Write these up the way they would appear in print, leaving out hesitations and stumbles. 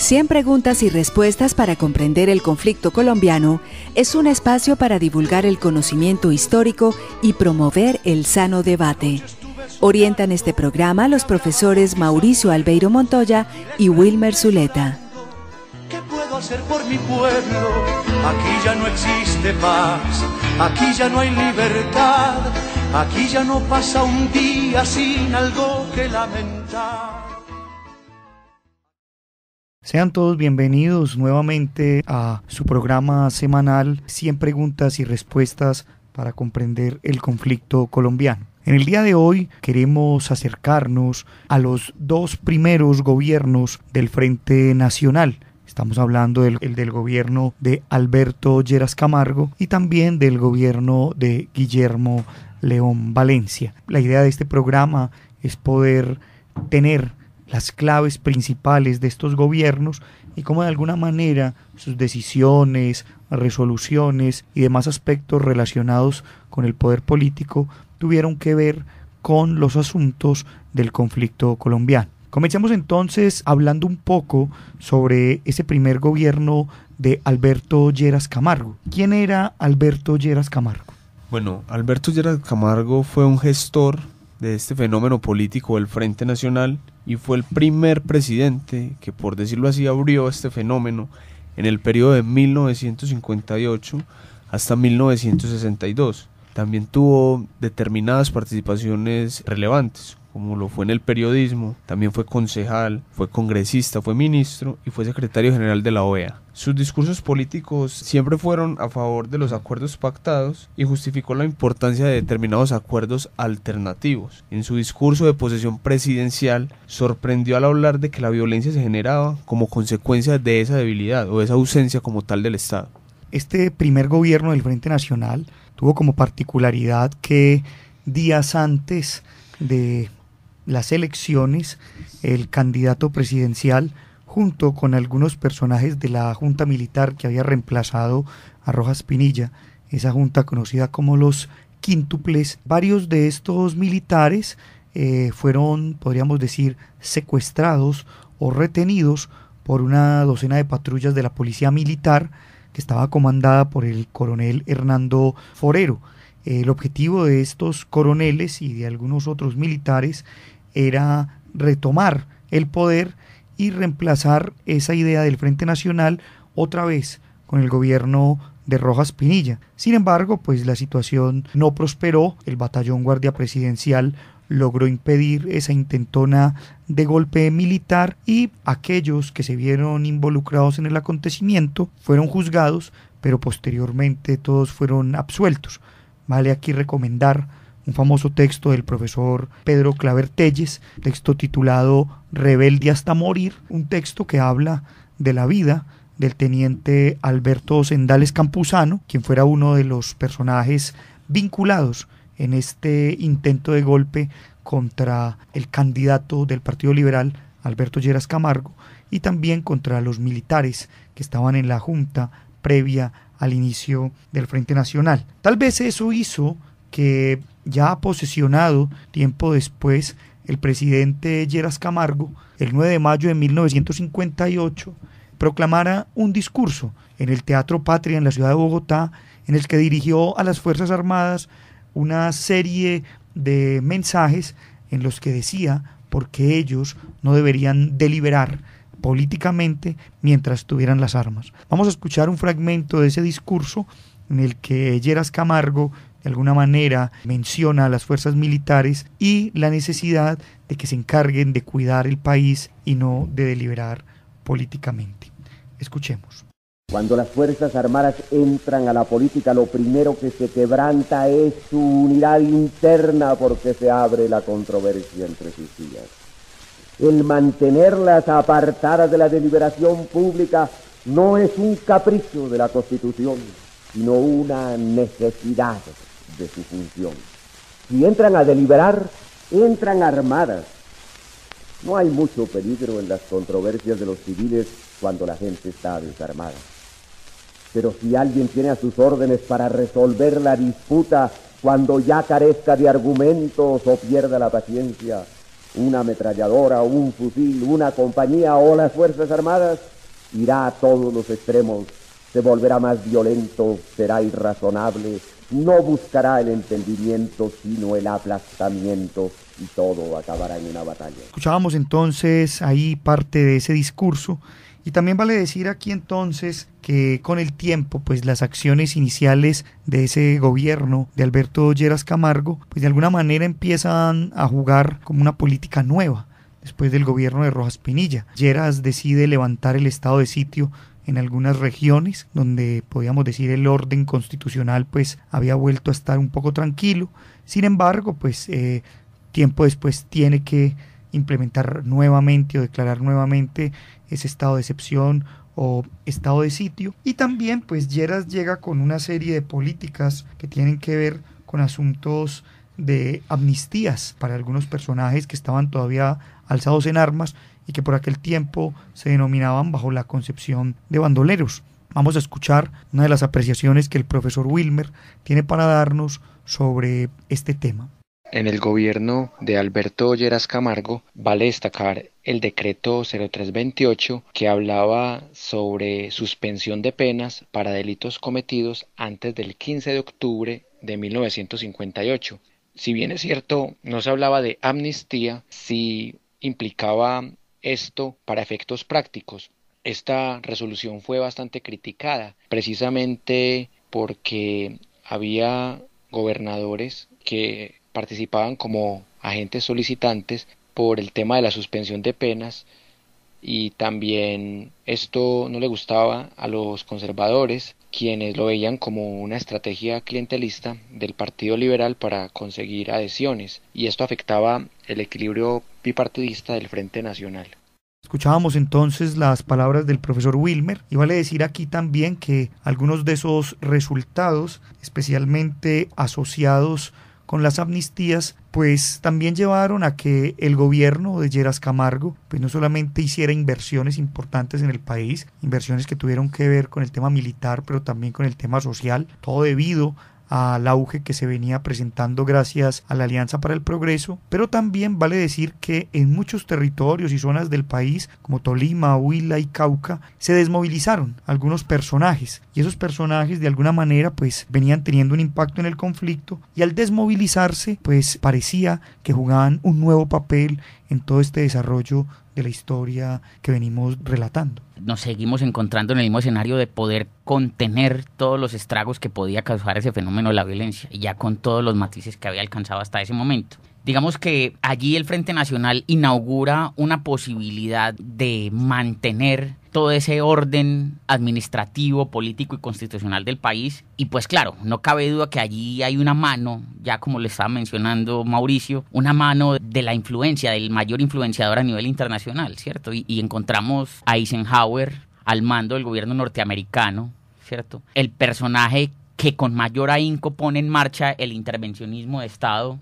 100 preguntas y respuestas para comprender el conflicto colombiano es un espacio para divulgar el conocimiento histórico y promover el sano debate. Orientan este programa los profesores Mauricio Albeiro Montoya y Wilmer Zuleta. ¿Qué puedo hacer por mi pueblo? Aquí ya no existe paz, aquí ya no hay libertad, aquí ya no pasa un día sin algo que lamentar. Sean todos bienvenidos nuevamente a su programa semanal 100 preguntas y respuestas para comprender el conflicto colombiano. En el día de hoy queremos acercarnos a los dos primeros gobiernos del Frente Nacional. Estamos hablando del gobierno de Alberto Lleras Camargo y también del gobierno de Guillermo León Valencia. La idea de este programa es poder tener las claves principales de estos gobiernos y cómo de alguna manera sus decisiones, resoluciones y demás aspectos relacionados con el poder político tuvieron que ver con los asuntos del conflicto colombiano. Comencemos entonces hablando un poco sobre ese primer gobierno de Alberto Lleras Camargo. ¿Quién era Alberto Lleras Camargo? Bueno, Alberto Lleras Camargo fue un gestor de este fenómeno político del Frente Nacional y fue el primer presidente que, por decirlo así, abrió este fenómeno en el periodo de 1958 hasta 1962. También tuvo determinadas participaciones relevantes, como lo fue en el periodismo, también fue concejal, fue congresista, fue ministro y fue secretario general de la OEA. Sus discursos políticos siempre fueron a favor de los acuerdos pactados y justificó la importancia de determinados acuerdos alternativos. En su discurso de posesión presidencial sorprendió al hablar de que la violencia se generaba como consecuencia de esa debilidad o de esa ausencia como tal del Estado. Este primer gobierno del Frente Nacional tuvo como particularidad que días antes de las elecciones, el candidato presidencial, junto con algunos personajes de la junta militar que había reemplazado a Rojas Pinilla, esa junta conocida como los quíntuples, varios de estos militares fueron, podríamos decir, secuestrados o retenidos por una docena de patrullas de la policía militar que estaba comandada por el coronel Hernando Forero. El objetivo de estos coroneles y de algunos otros militares era retomar el poder y reemplazar esa idea del Frente Nacional otra vez con el gobierno de Rojas Pinilla. Sin embargo, pues la situación no prosperó, el batallón guardia presidencial logró impedir esa intentona de golpe militar y aquellos que se vieron involucrados en el acontecimiento fueron juzgados, pero posteriormente todos fueron absueltos. Vale aquí recomendar un famoso texto del profesor Pedro Claver Telles, texto titulado Rebelde hasta morir, un texto que habla de la vida del teniente Alberto Sendales Campuzano, quien fuera uno de los personajes vinculados en este intento de golpe contra el candidato del Partido Liberal, Alberto Lleras Camargo, y también contra los militares que estaban en la junta previa al inicio del Frente Nacional. Tal vez eso hizo que ya posesionado tiempo después el presidente Lleras Camargo, el 9 de mayo de 1958, proclamara un discurso en el Teatro Patria en la ciudad de Bogotá, en el que dirigió a las Fuerzas Armadas una serie de mensajes en los que decía por qué ellos no deberían deliberar políticamente mientras tuvieran las armas. Vamos a escuchar un fragmento de ese discurso en el que Lleras Camargo de alguna manera menciona a las fuerzas militares y la necesidad de que se encarguen de cuidar el país y no de deliberar políticamente. Escuchemos. Cuando las Fuerzas Armadas entran a la política, lo primero que se quebranta es su unidad interna porque se abre la controversia entre sus filas. El mantenerlas apartadas de la deliberación pública no es un capricho de la Constitución, sino una necesidad de su función. Si entran a deliberar, entran armadas. No hay mucho peligro en las controversias de los civiles cuando la gente está desarmada. Pero si alguien tiene a sus órdenes para resolver la disputa cuando ya carezca de argumentos o pierda la paciencia, una ametralladora, un fusil, una compañía o las Fuerzas Armadas, irá a todos los extremos, se volverá más violento, será irrazonable, no buscará el entendimiento sino el aplastamiento y todo acabará en una batalla. Escuchábamos entonces ahí parte de ese discurso y también vale decir aquí entonces que con el tiempo pues las acciones iniciales de ese gobierno de Alberto Lleras Camargo pues de alguna manera empiezan a jugar como una política nueva después del gobierno de Rojas Pinilla. Lleras decide levantar el estado de sitio en algunas regiones donde podíamos decir el orden constitucional pues había vuelto a estar un poco tranquilo. Sin embargo, pues tiempo después tiene que implementar nuevamente o declarar nuevamente ese estado de excepción o estado de sitio. Y también pues Lleras llega con una serie de políticas que tienen que ver con asuntos de amnistías para algunos personajes que estaban todavía alzados en armas y que por aquel tiempo se denominaban bajo la concepción de bandoleros. Vamos a escuchar una de las apreciaciones que el profesor Wilmer tiene para darnos sobre este tema. En el gobierno de Alberto Lleras Camargo vale destacar el decreto 0328 que hablaba sobre suspensión de penas para delitos cometidos antes del 15 de octubre de 1958. Si bien es cierto, no se hablaba de amnistía, sí implicaba esto para efectos prácticos. Esta resolución fue bastante criticada, precisamente porque había gobernadores que participaban como agentes solicitantes por el tema de la suspensión de penas y también esto no le gustaba a los conservadores, quienes lo veían como una estrategia clientelista del Partido Liberal para conseguir adhesiones, y esto afectaba el equilibrio bipartidista del Frente Nacional. Escuchábamos entonces las palabras del profesor Wilmer y vale decir aquí también que algunos de esos resultados, especialmente asociados con las amnistías, pues también llevaron a que el gobierno de Lleras Camargo pues no solamente hiciera inversiones importantes en el país, inversiones que tuvieron que ver con el tema militar, pero también con el tema social, todo debido al auge que se venía presentando gracias a la Alianza para el Progreso, pero también vale decir que en muchos territorios y zonas del país, como Tolima, Huila y Cauca, se desmovilizaron algunos personajes, y esos personajes de alguna manera pues venían teniendo un impacto en el conflicto, y al desmovilizarse pues parecía que jugaban un nuevo papel en todo este desarrollo de la historia que venimos relatando. Nos seguimos encontrando en el mismo escenario de poder contener todos los estragos que podía causar ese fenómeno de la violencia, y ya con todos los matices que había alcanzado hasta ese momento. Digamos que allí el Frente Nacional inaugura una posibilidad de mantener todo ese orden administrativo, político y constitucional del país. Y pues claro, no cabe duda que allí hay una mano, ya como le estaba mencionando Mauricio, una mano de la influencia, del mayor influenciador a nivel internacional, ¿cierto? Y encontramos a Eisenhower al mando del gobierno norteamericano, ¿cierto? El personaje que con mayor ahínco pone en marcha el intervencionismo de Estado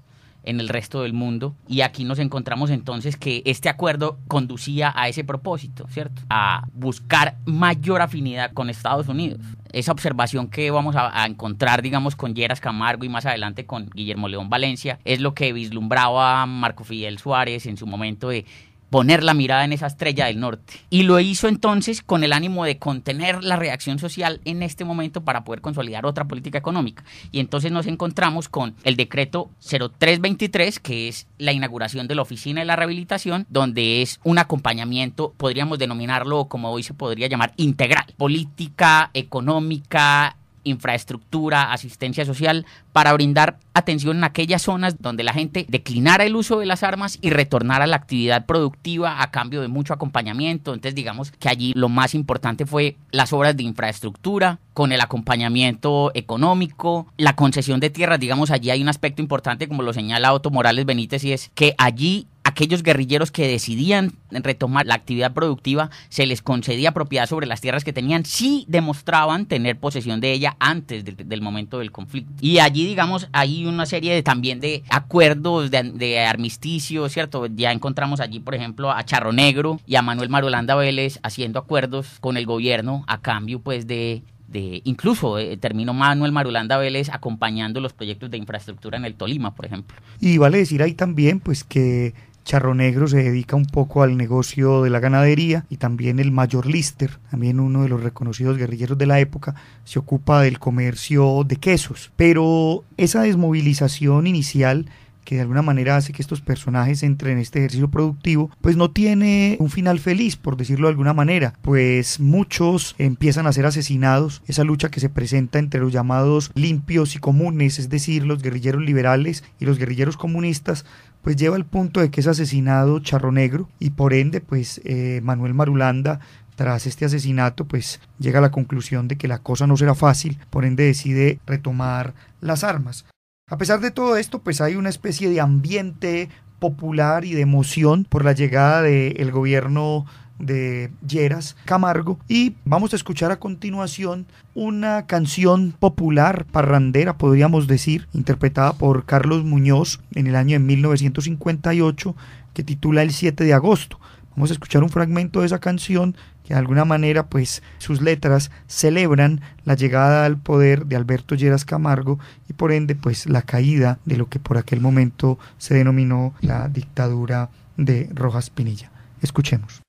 en el resto del mundo, y aquí nos encontramos entonces que este acuerdo conducía a ese propósito, ¿cierto? A buscar mayor afinidad con Estados Unidos. Esa observación que vamos a encontrar, digamos, con Lleras Camargo y más adelante con Guillermo León Valencia, es lo que vislumbraba Marco Fidel Suárez en su momento de poner la mirada en esa estrella del norte. Y lo hizo entonces con el ánimo de contener la reacción social en este momento para poder consolidar otra política económica. Y entonces nos encontramos con el decreto 0323, que es la inauguración de la Oficina de la Rehabilitación, donde es un acompañamiento, podríamos denominarlo como hoy se podría llamar integral, política, económica, infraestructura, asistencia social, para brindar atención en aquellas zonas donde la gente declinara el uso de las armas y retornara a la actividad productiva a cambio de mucho acompañamiento. Entonces digamos que allí lo más importante fue las obras de infraestructura, con el acompañamiento económico, la concesión de tierras. Digamos, allí hay un aspecto importante, como lo señala Otto Morales Benítez, y es que allí aquellos guerrilleros que decidían retomar la actividad productiva, se les concedía propiedad sobre las tierras que tenían si demostraban tener posesión de ella antes del momento del conflicto. Y allí, digamos, hay una serie también de acuerdos de armisticio, ¿cierto? Ya encontramos allí, por ejemplo, a Charro Negro y a Manuel Marulanda Vélez haciendo acuerdos con el gobierno a cambio, pues, incluso terminó Manuel Marulanda Vélez acompañando los proyectos de infraestructura en el Tolima, por ejemplo. Y vale decir ahí también, pues, que Charro Negro se dedica un poco al negocio de la ganadería, y también el Mayor Lister, también uno de los reconocidos guerrilleros de la época, se ocupa del comercio de quesos. Pero esa desmovilización inicial, que de alguna manera hace que estos personajes entren en este ejercicio productivo, pues no tiene un final feliz, por decirlo de alguna manera, pues muchos empiezan a ser asesinados. Esa lucha que se presenta entre los llamados limpios y comunes, es decir, los guerrilleros liberales y los guerrilleros comunistas, pues lleva al punto de que es asesinado Charro Negro, y por ende pues Manuel Marulanda, tras este asesinato, pues llega a la conclusión de que la cosa no será fácil, por ende decide retomar las armas. A pesar de todo esto, pues hay una especie de ambiente popular y de emoción por la llegada del gobierno de Lleras Camargo, y vamos a escuchar a continuación una canción popular, parrandera podríamos decir, interpretada por Carlos Muñoz en el año de 1958, que titula El 7 de agosto. Vamos a escuchar un fragmento de esa canción que de alguna manera pues sus letras celebran la llegada al poder de Alberto Lleras Camargo y por ende pues la caída de lo que por aquel momento se denominó la dictadura de Rojas Pinilla. Escuchemos.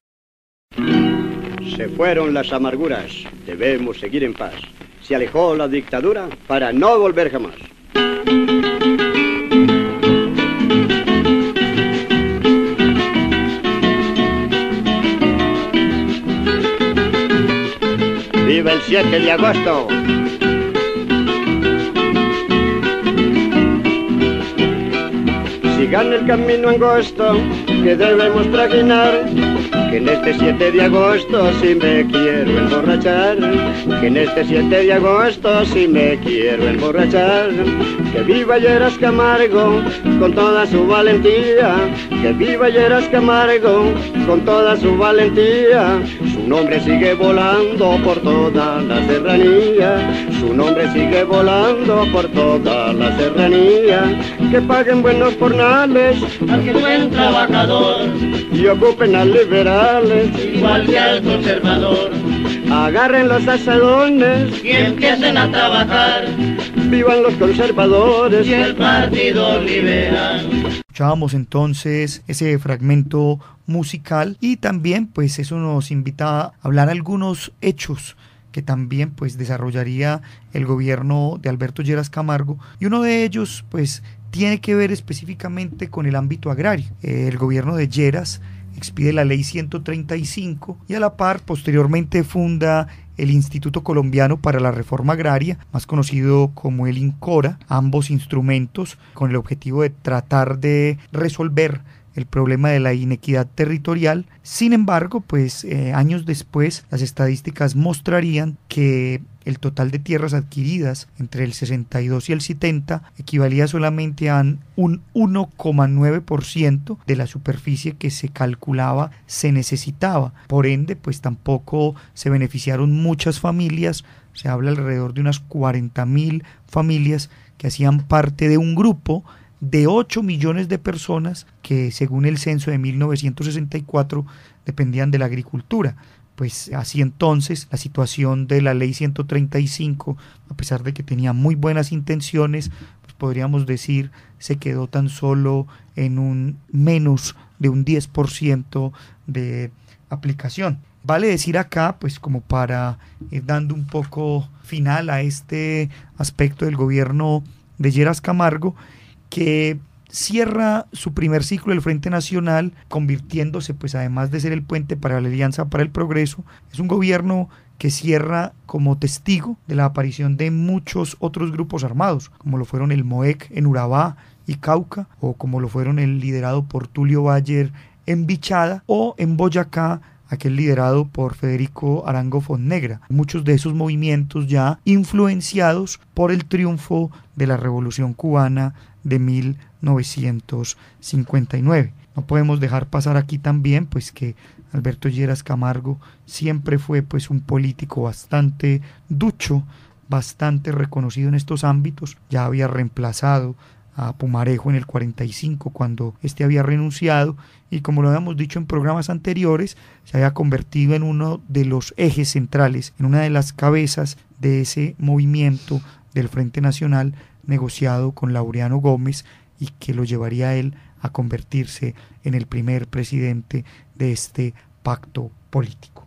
Se fueron las amarguras, debemos seguir en paz. Se alejó la dictadura para no volver jamás. ¡Viva el 7 de agosto! Sigan el camino angosto que debemos trajinar, que en este 7 de agosto sí me quiero emborrachar, que en este 7 de agosto sí me quiero emborrachar. Que viva Lleras Camargo con toda su valentía, que viva Lleras Camargo con toda su valentía. Su nombre sigue volando por toda la serranía, su nombre sigue volando por toda la serranía. Que paguen buenos jornales al que buen trabajador y ocupen a liberales igual que al conservador. Agarren los asadones y empiecen a trabajar. Vivan los conservadores y el partido liberal. Escuchábamos entonces ese fragmento musical, y también pues eso nos invita a hablar algunos hechos que también pues desarrollaría el gobierno de Alberto Lleras Camargo, y uno de ellos pues tiene que ver específicamente con el ámbito agrario. El gobierno de Lleras expide la ley 135 y a la par posteriormente funda el Instituto Colombiano para la Reforma Agraria, más conocido como el INCORA, ambos instrumentos con el objetivo de tratar de resolver el problema de la inequidad territorial. Sin embargo, pues años después las estadísticas mostrarían que el total de tierras adquiridas entre el 62 y el 70 equivalía solamente a un 1,9% de la superficie que se calculaba se necesitaba. Por ende, pues tampoco se beneficiaron muchas familias. Se habla alrededor de unas 40.000 familias que hacían parte de un grupo de 8 millones de personas que, según el censo de 1964, dependían de la agricultura. Pues así entonces la situación de la ley 135, a pesar de que tenía muy buenas intenciones, pues podríamos decir se quedó tan solo en un menos de un 10% de aplicación. Vale decir acá, pues como para ir dando un poco final a este aspecto del gobierno de Lleras Camargo, que cierra su primer ciclo del Frente Nacional, convirtiéndose, pues además de ser el puente para la Alianza para el Progreso, es un gobierno que cierra como testigo de la aparición de muchos otros grupos armados, como lo fueron el MOEC en Urabá y Cauca, o como lo fueron el liderado por Tulio Bayer en Bichada, o en Boyacá, aquel liderado por Federico Arango Fonnegra. Muchos de esos movimientos ya influenciados por el triunfo de la Revolución Cubana de 1959. No podemos dejar pasar aquí también pues que Alberto Lleras Camargo siempre fue pues un político bastante ducho, bastante reconocido en estos ámbitos. Ya había reemplazado a Pumarejo en el 45 cuando este había renunciado, y como lo habíamos dicho en programas anteriores, se había convertido en uno de los ejes centrales, en una de las cabezas de ese movimiento del Frente Nacional negociado con Laureano Gómez, y que lo llevaría a él a convertirse en el primer presidente de este pacto político.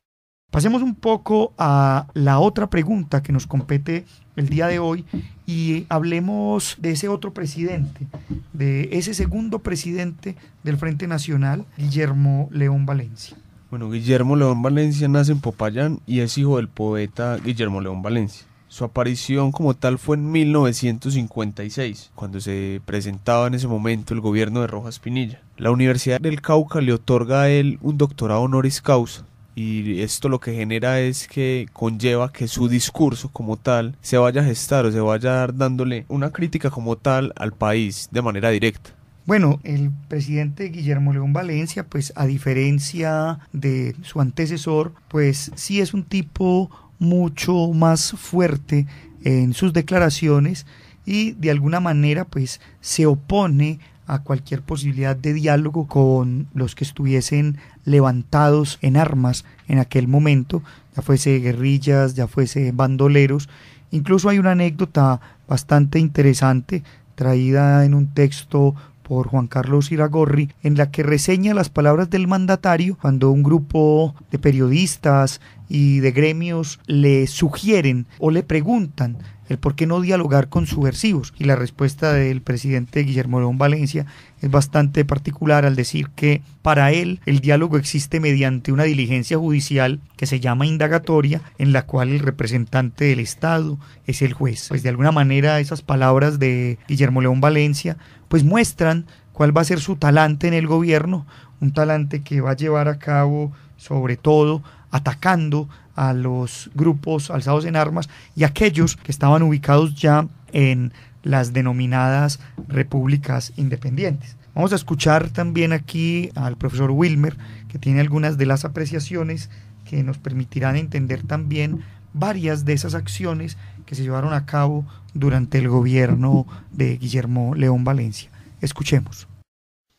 Pasemos un poco a la otra pregunta que nos compete el día de hoy y hablemos de ese otro presidente, de ese segundo presidente del Frente Nacional, Guillermo León Valencia. Bueno, Guillermo León Valencia nace en Popayán y es hijo del poeta Guillermo León Valencia. Su aparición como tal fue en 1956, cuando se presentaba en ese momento el gobierno de Rojas Pinilla. La Universidad del Cauca le otorga a él un doctorado honoris causa, y esto lo que genera es que conlleva que su discurso como tal se vaya a gestar o se vaya dándole una crítica como tal al país de manera directa. Bueno, el presidente Guillermo León Valencia, pues a diferencia de su antecesor, pues sí es un tipo mucho más fuerte en sus declaraciones y de alguna manera pues se opone a cualquier posibilidad de diálogo con los que estuviesen levantados en armas en aquel momento, ya fuese guerrillas, ya fuese bandoleros. Incluso hay una anécdota bastante interesante traída en un texto por Juan Carlos Iragorri, en la que reseña las palabras del mandatario cuando un grupo de periodistas y de gremios le sugieren o le preguntan el por qué no dialogar con subversivos, y la respuesta del presidente Guillermo León Valencia es bastante particular al decir que para él el diálogo existe mediante una diligencia judicial que se llama indagatoria, en la cual el representante del Estado es el juez. Pues de alguna manera esas palabras de Guillermo León Valencia pues muestran cuál va a ser su talante en el gobierno, un talante que va a llevar a cabo sobre todo atacando a los grupos alzados en armas y aquellos que estaban ubicados ya en las denominadas repúblicas independientes. Vamos a escuchar también aquí al profesor Wilmer, que tiene algunas de las apreciaciones que nos permitirán entender también varias de esas acciones que se llevaron a cabo durante el gobierno de Guillermo León Valencia. Escuchemos.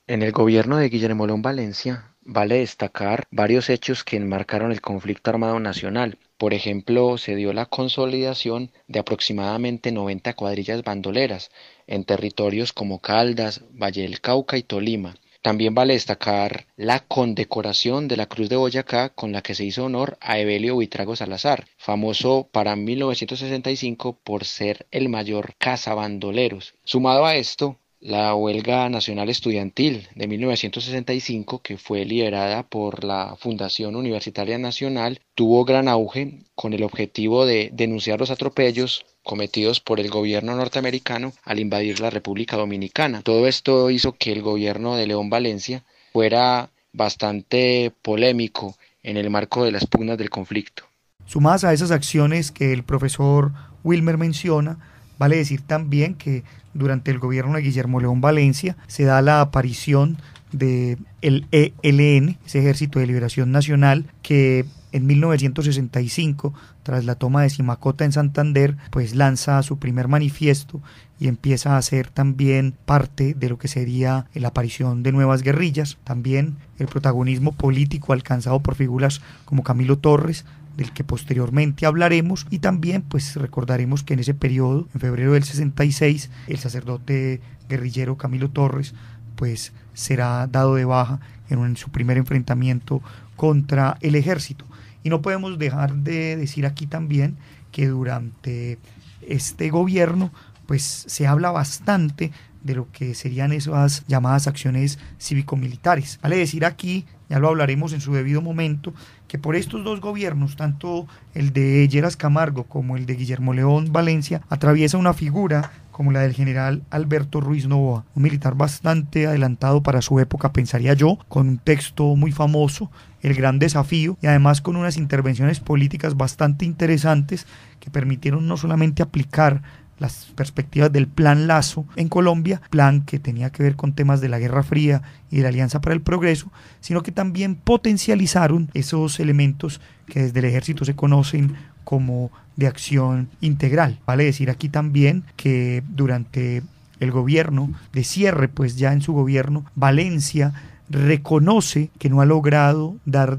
En el gobierno de Guillermo León Valencia vale destacar varios hechos que enmarcaron el conflicto armado nacional. Por ejemplo, se dio la consolidación de aproximadamente 90 cuadrillas bandoleras en territorios como Caldas, Valle del Cauca y Tolima. También vale destacar la condecoración de la Cruz de Boyacá, con la que se hizo honor a Evelio Buitrago Salazar, famoso para 1965 por ser el mayor cazabandoleros. Sumado a esto, la huelga nacional estudiantil de 1965, que fue liderada por la Fundación Universitaria Nacional, tuvo gran auge con el objetivo de denunciar los atropellos cometidos por el gobierno norteamericano al invadir la República Dominicana. Todo esto hizo que el gobierno de León Valencia fuera bastante polémico en el marco de las pugnas del conflicto. Sumadas a esas acciones que el profesor Wilmer menciona, vale decir también que durante el gobierno de Guillermo León Valencia se da la aparición del ELN, ese Ejército de Liberación Nacional, que en 1965, tras la toma de Simacota en Santander, pues lanza su primer manifiesto y empieza a ser también parte de lo que sería la aparición de nuevas guerrillas. También el protagonismo político alcanzado por figuras como Camilo Torres, del que posteriormente hablaremos, y también pues recordaremos que en ese periodo, en febrero del 66, el sacerdote guerrillero Camilo Torres pues será dado de baja en su primer enfrentamiento contra el ejército. Y no podemos dejar de decir aquí también que durante este gobierno pues se habla bastante de lo que serían esas llamadas acciones cívico-militares. Vale decir aquí, ya lo hablaremos en su debido momento, que por estos dos gobiernos, tanto el de Lleras Camargo como el de Guillermo León Valencia, atraviesa una figura como la del general Alberto Ruiz Novoa, un militar bastante adelantado para su época, pensaría yo, con un texto muy famoso, El Gran Desafío, y además con unas intervenciones políticas bastante interesantes que permitieron no solamente aplicar las perspectivas del Plan Lazo en Colombia, plan que tenía que ver con temas de la Guerra Fría y de la Alianza para el Progreso, sino que también potencializaron esos elementos que desde el ejército se conocen como de acción integral. Vale decir aquí también que durante el gobierno de cierre, pues ya en su gobierno, Valencia reconoce que no ha logrado dar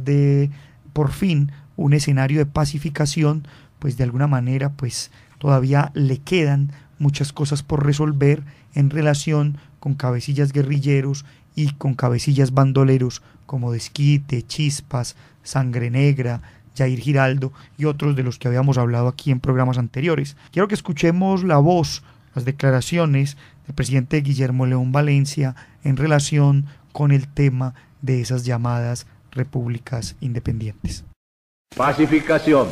por fin un escenario de pacificación, pues de alguna manera pues todavía le quedan muchas cosas por resolver en relación con cabecillas guerrilleros y con cabecillas bandoleros como Desquite, Chispas, Sangre Negra, Jair Giraldo y otros de los que habíamos hablado aquí en programas anteriores. Quiero que escuchemos la voz, las declaraciones del presidente Guillermo León Valencia en relación con el tema de esas llamadas repúblicas independientes. Pacificación.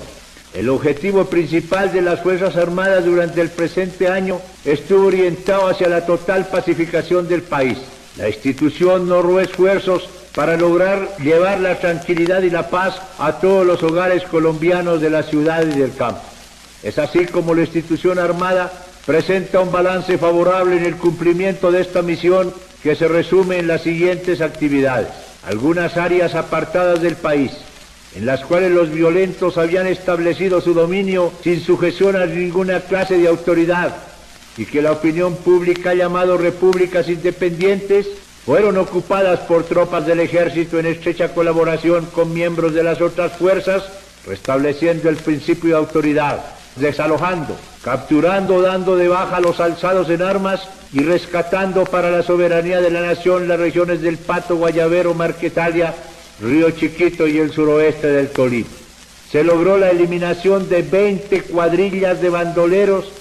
El objetivo principal de las Fuerzas Armadas durante el presente año estuvo orientado hacia la total pacificación del país. La institución no honró esfuerzos para lograr llevar la tranquilidad y la paz a todos los hogares colombianos de la ciudad y del campo. Es así como la institución armada presenta un balance favorable en el cumplimiento de esta misión que se resume en las siguientes actividades. Algunas áreas apartadas del país, en las cuales los violentos habían establecido su dominio sin sujeción a ninguna clase de autoridad y que la opinión pública ha llamado repúblicas independientes, fueron ocupadas por tropas del ejército en estrecha colaboración con miembros de las otras fuerzas, restableciendo el principio de autoridad, desalojando, capturando, dando de baja a los alzados en armas y rescatando para la soberanía de la nación las regiones del Pato, Guayabero, Marquetalia, Río Chiquito y el suroeste del Tolima. Se logró la eliminación de 20 cuadrillas de bandoleros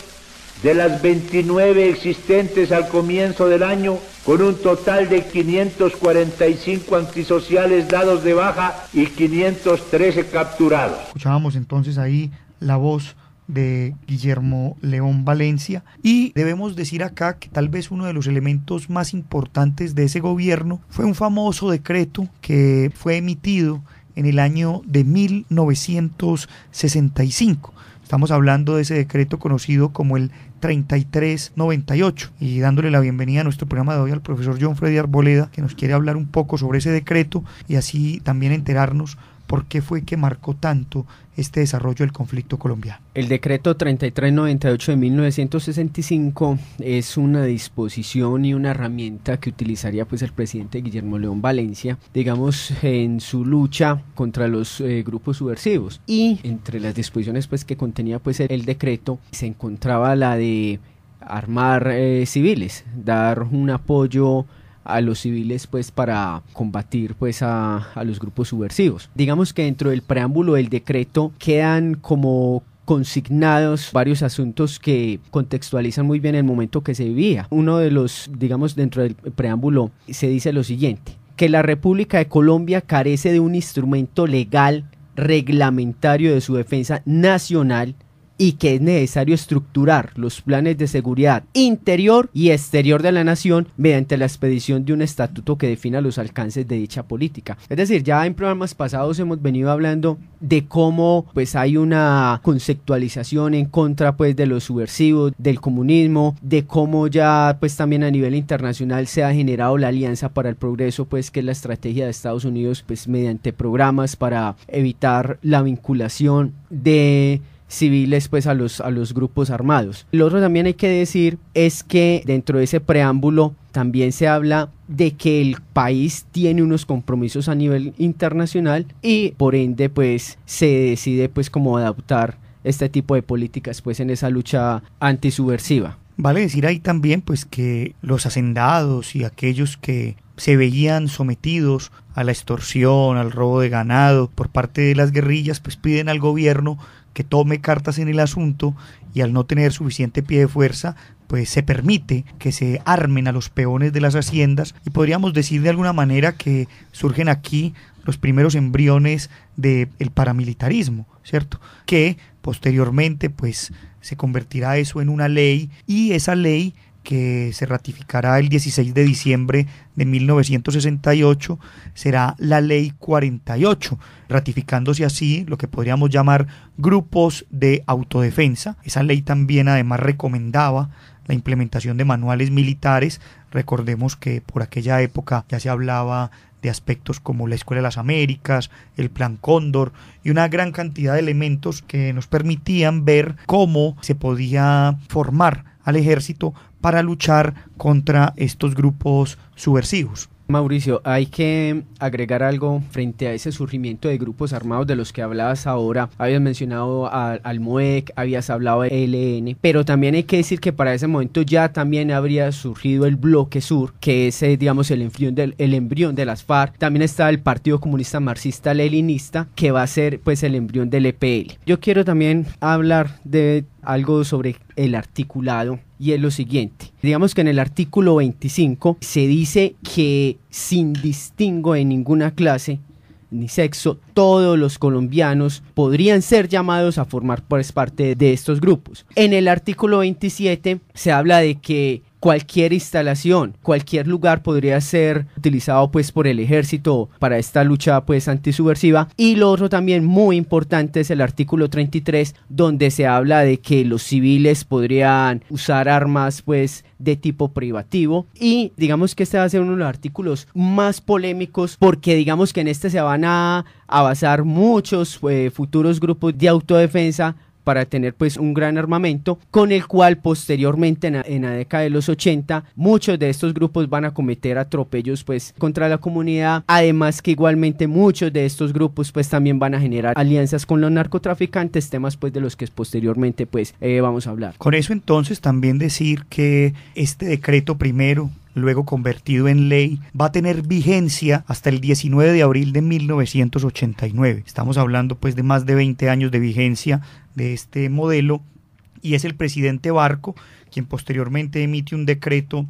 de las 29 existentes al comienzo del año, con un total de 545 antisociales dados de baja y 513 capturados. Escuchábamos entonces ahí la voz de Guillermo León Valencia, y debemos decir acá que tal vez uno de los elementos más importantes de ese gobierno fue un famoso decreto que fue emitido en el año de 1965. Estamos hablando de ese decreto conocido como el 3398, y dándole la bienvenida a nuestro programa de hoy al profesor John Freddy Arboleda, que nos quiere hablar un poco sobre ese decreto y así también enterarnos por qué fue que marcó tanto este desarrollo del conflicto colombiano. El decreto 3398 de 1965 es una disposición y una herramienta que utilizaría pues el presidente Guillermo León Valencia, digamos, en su lucha contra los grupos subversivos. Y entre las disposiciones pues que contenía pues el decreto se encontraba la de armar civiles, dar un apoyo a los civiles pues para combatir pues a los grupos subversivos. Digamos que dentro del preámbulo del decreto quedan como consignados varios asuntos que contextualizan muy bien el momento que se vivía. Uno de los, digamos, dentro del preámbulo se dice lo siguiente: que la República de Colombia carece de un instrumento legal reglamentario de su defensa nacional y que es necesario estructurar los planes de seguridad interior y exterior de la nación mediante la expedición de un estatuto que defina los alcances de dicha política. Es decir, ya en programas pasados hemos venido hablando de cómo pues hay una conceptualización en contra pues de los subversivos, del comunismo, de cómo ya pues también a nivel internacional se ha generado la Alianza para el Progreso, pues que es la estrategia de Estados Unidos pues mediante programas para evitar la vinculación de civiles pues a los grupos armados. Lo otro también hay que decir es que dentro de ese preámbulo también se habla de que el país tiene unos compromisos a nivel internacional y por ende pues se decide pues como adoptar este tipo de políticas pues en esa lucha antisubversiva. Vale decir ahí también pues que los hacendados y aquellos que se veían sometidos a la extorsión, al robo de ganado por parte de las guerrillas, pues piden al gobierno que tome cartas en el asunto, y al no tener suficiente pie de fuerza, pues se permite que se armen a los peones de las haciendas, y podríamos decir de alguna manera que surgen aquí los primeros embriones del paramilitarismo, ¿cierto? Que posteriormente pues se convertirá eso en una ley, y esa ley que se ratificará el 16 de diciembre de 1968, será la Ley 48, ratificándose así lo que podríamos llamar grupos de autodefensa. Esa ley también además recomendaba la implementación de manuales militares. Recordemos que por aquella época ya se hablaba de aspectos como la Escuela de las Américas, el Plan Cóndor y una gran cantidad de elementos que nos permitían ver cómo se podía formar al ejército para luchar contra estos grupos subversivos. Mauricio, hay que agregar algo frente a ese surgimiento de grupos armados de los que hablabas ahora. Habías mencionado al MOEC, habías hablado de ELN, pero también hay que decir que para ese momento ya también habría surgido el Bloque Sur, que es, digamos, el embrión de las FARC. También está el Partido Comunista Marxista-Leninista, que va a ser pues el embrión del EPL. Yo quiero también hablar de algo sobre el articulado, y es lo siguiente. Digamos que en el artículo 25 se dice que sin distingo en ninguna clase ni sexo, todos los colombianos podrían ser llamados a formar pues parte de estos grupos. En el artículo 27 se habla de que cualquier instalación, cualquier lugar podría ser utilizado pues por el ejército para esta lucha pues antisubversiva. Y lo otro también muy importante es el artículo 33, donde se habla de que los civiles podrían usar armas pues de tipo privativo, y digamos que este va a ser uno de los artículos más polémicos, porque digamos que en este se van a basar muchos futuros grupos de autodefensa para tener pues un gran armamento, con el cual posteriormente en la década de los 80 muchos de estos grupos van a cometer atropellos pues contra la comunidad. Además que igualmente muchos de estos grupos pues también van a generar alianzas con los narcotraficantes, temas pues de los que posteriormente pues vamos a hablar. Con eso entonces también decir que este decreto primero, luego convertido en ley, va a tener vigencia hasta el 19 de abril de 1989. Estamos hablando pues de más de 20 años de vigencia de este modelo, y es el presidente Barco quien posteriormente emite un decreto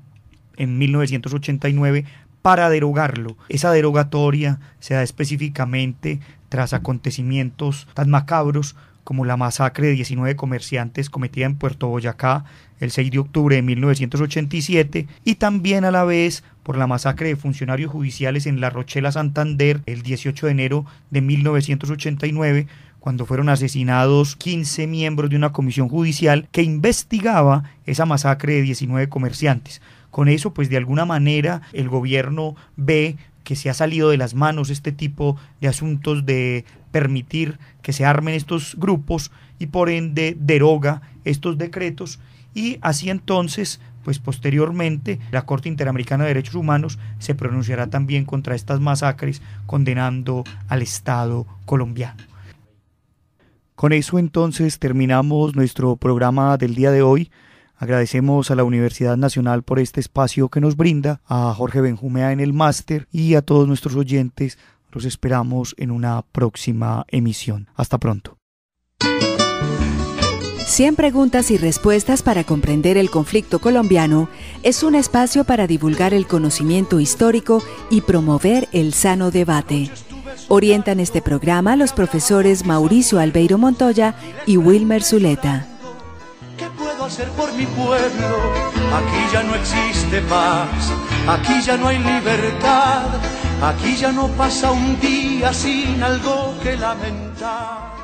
en 1989 para derogarlo. Esa derogatoria se da específicamente tras acontecimientos tan macabros como la masacre de 19 comerciantes cometida en Puerto Boyacá el 6 de octubre de 1987, y también a la vez por la masacre de funcionarios judiciales en La Rochela, Santander, el 18 de enero de 1989, cuando fueron asesinados 15 miembros de una comisión judicial que investigaba esa masacre de 19 comerciantes. Con eso, pues de alguna manera, el gobierno ve que se ha salido de las manos este tipo de asuntos de permitir que se armen estos grupos, y por ende deroga estos decretos, y así entonces pues posteriormente la Corte Interamericana de Derechos Humanos se pronunciará también contra estas masacres, condenando al Estado colombiano. Con eso entonces terminamos nuestro programa del día de hoy. Agradecemos a la Universidad Nacional por este espacio que nos brinda, a Jorge Benjumea en el máster, y a todos nuestros oyentes. Los esperamos en una próxima emisión. Hasta pronto. 100 preguntas y respuestas para comprender el conflicto colombiano es un espacio para divulgar el conocimiento histórico y promover el sano debate. Orientan este programa los profesores Mauricio Albeiro Montoya y Wilmer Zuleta. ¿Qué puedo hacer por mi pueblo? Aquí ya no existe paz, aquí ya no hay libertad, aquí ya no pasa un día sin algo que lamentar.